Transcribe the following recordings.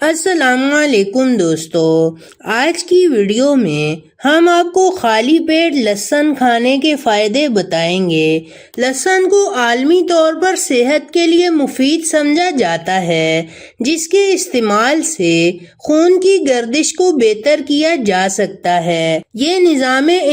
السلام علیکم دوستو، آج کی ویڈیو میں ہم آپ کو خالی پیٹ لہسن کھانے کے فائدے بتائیں گے۔ لہسن کو عالمی طور پر صحت کے لیے مفید سمجھا جاتا ہے، جس کے استعمال سے خون کی گردش کو بہتر کیا جا سکتا ہے۔ یہ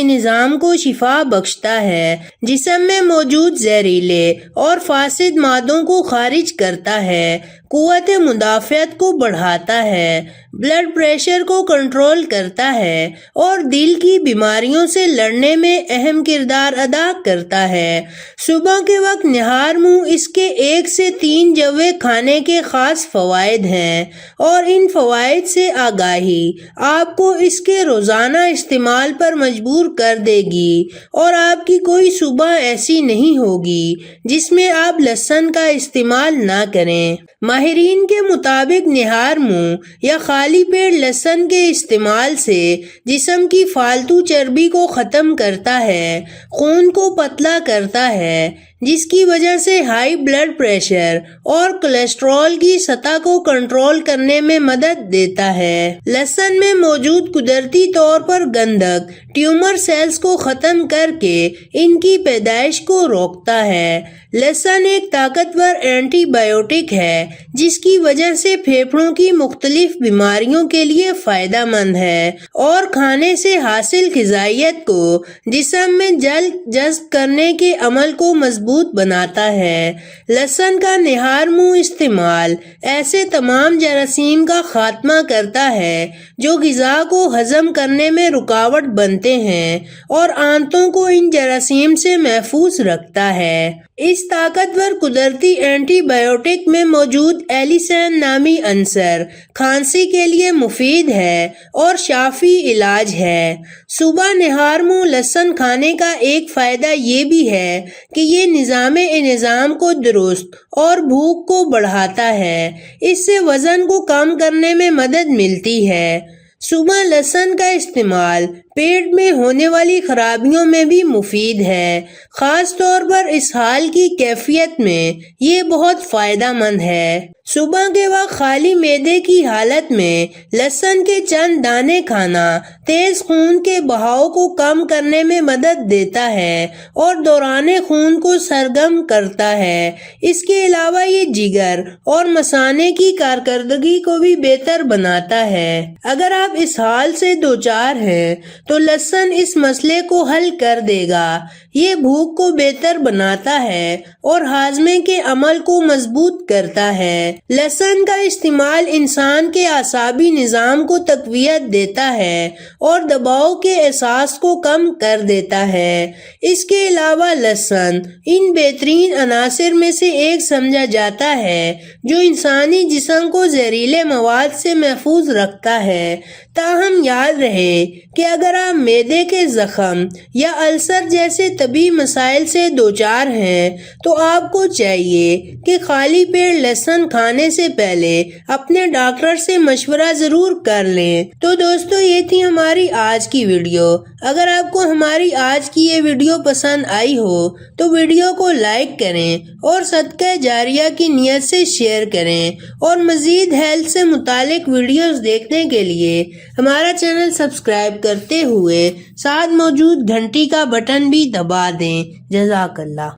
نظام کو شفا بخشتا ہے، جسم میں موجود زہریلے اور فاسد مادوں کو خارج کرتا ہے، قوت مدافعت کو بڑھاتا ہے، بلڈ پریشر کو کنٹرول کرتا ہے اور دل کی بیماریوں سے لڑنے میں اہم کردار ادا کرتا ہے۔ صبح کے وقت نہار منہ اس کے 1 سے 3 جوے کھانے کے خاص فوائد ہیں، اور ان فوائد سے آگاہی آپ کو اس کے روزانہ استعمال پر مجبور کر دے گی، اور آپ کی کوئی صبح ایسی نہیں ہوگی جس میں آپ لہسن کا استعمال نہ کریں۔ ماہرین کے مطابق نہار منہ یا خالی پیٹ لہسن کے استعمال سے جسم کی فالتو چربی کو ختم کرتا ہے، خون کو پتلا کرتا ہے، جس کی وجہ سے ہائی بلڈ پریشر اور کولیسٹرول کی سطح کو کنٹرول کرنے میں مدد دیتا ہے۔ لہسن میں موجود قدرتی طور پر گندھک ٹیومر سیلز کو ختم کر کے ان کی پیدائش کو روکتا ہے۔ لہسن ایک طاقتور اینٹی بائیوٹک ہے، جس کی وجہ سے پھیپھڑوں کی مختلف بیماریوں کے لیے فائدہ مند ہے، اور کھانے سے حاصل غذائیت کو جسم میں جذب کرنے کے عمل کو مضبوط بناتا ہے۔ لہسن کا نہار منہ استعمال ایسے تمام جراثیم کا خاتمہ کرتا ہے جو غذا کو ہضم کرنے میں رکاوٹ بنتے ہیں، اور آنتوں کو ان جراثیم سے محفوظ رکھتا ہے۔ اس طاقتور قدرتی اینٹی بائیوٹک میں موجود ایلیسین نامی عنصر کھانسی کے لیے مفید ہے اور شافی علاج ہے۔ صبح نہار منہ لہسن کھانے کا ایک فائدہ یہ بھی ہے کہ یہ نظام کو درست اور بھوک کو بڑھاتا ہے۔ اس سے وزن کو کم کرنے میں مدد ملتی ہے۔ صبح لہسن کا استعمال پیٹ میں ہونے والی خرابیوں میں بھی مفید ہے، خاص طور پر اسہال کی کیفیت میں یہ بہت فائدہ مند ہے۔ صبح کے وقت خالی معدے کی حالت میں لہسن کے چند دانے کھانا تیز خون کے بہاؤ کو کم کرنے میں مدد دیتا ہے اور دوران خون کو سرگرم کرتا ہے۔ اس کے علاوہ یہ جگر اور مثانے کی کارکردگی کو بھی بہتر بناتا ہے۔ اگر آپ اسہال سے دوچار ہیں تو لہسن اس مسئلے کو حل کر دے گا۔ یہ بھوک کو بہتر بناتا ہے اور ہاضمے کے عمل کو مضبوط کرتا ہے۔ لہسن کا استعمال انسان کے اعصابی نظام کو تقویت دیتا ہے اور دباؤ کے احساس کو کم کر دیتا ہے۔ اس کے علاوہ لہسن ان بہترین عناصر میں سے ایک سمجھا جاتا ہے جو انسانی جسم کو زہریلے مواد سے محفوظ رکھتا ہے۔ تاہم یاد رہے کہ اگر آپ معدے کے زخم یا السر جیسے طبی مسائل سے دوچار ہیں تو آپ کو چاہیے کہ خالی پیٹ لہسن کھانے سے پہلے اپنے ڈاکٹر سے مشورہ ضرور کر لیں۔ تو دوستو، یہ تھی ہماری آج کی ویڈیو۔ اگر آپ کو ہماری آج کی یہ ویڈیو پسند آئی ہو تو ویڈیو کو لائک کریں اور صدقہ جاریہ کی نیت سے شیئر کریں، اور مزید ہیلتھ سے متعلق ویڈیوز دیکھنے کے لیے ہمارا چینل سبسکرائب کرتے ہوئے ساتھ موجود گھنٹی کا بٹن بھی دبا دیں۔ جزاک اللہ۔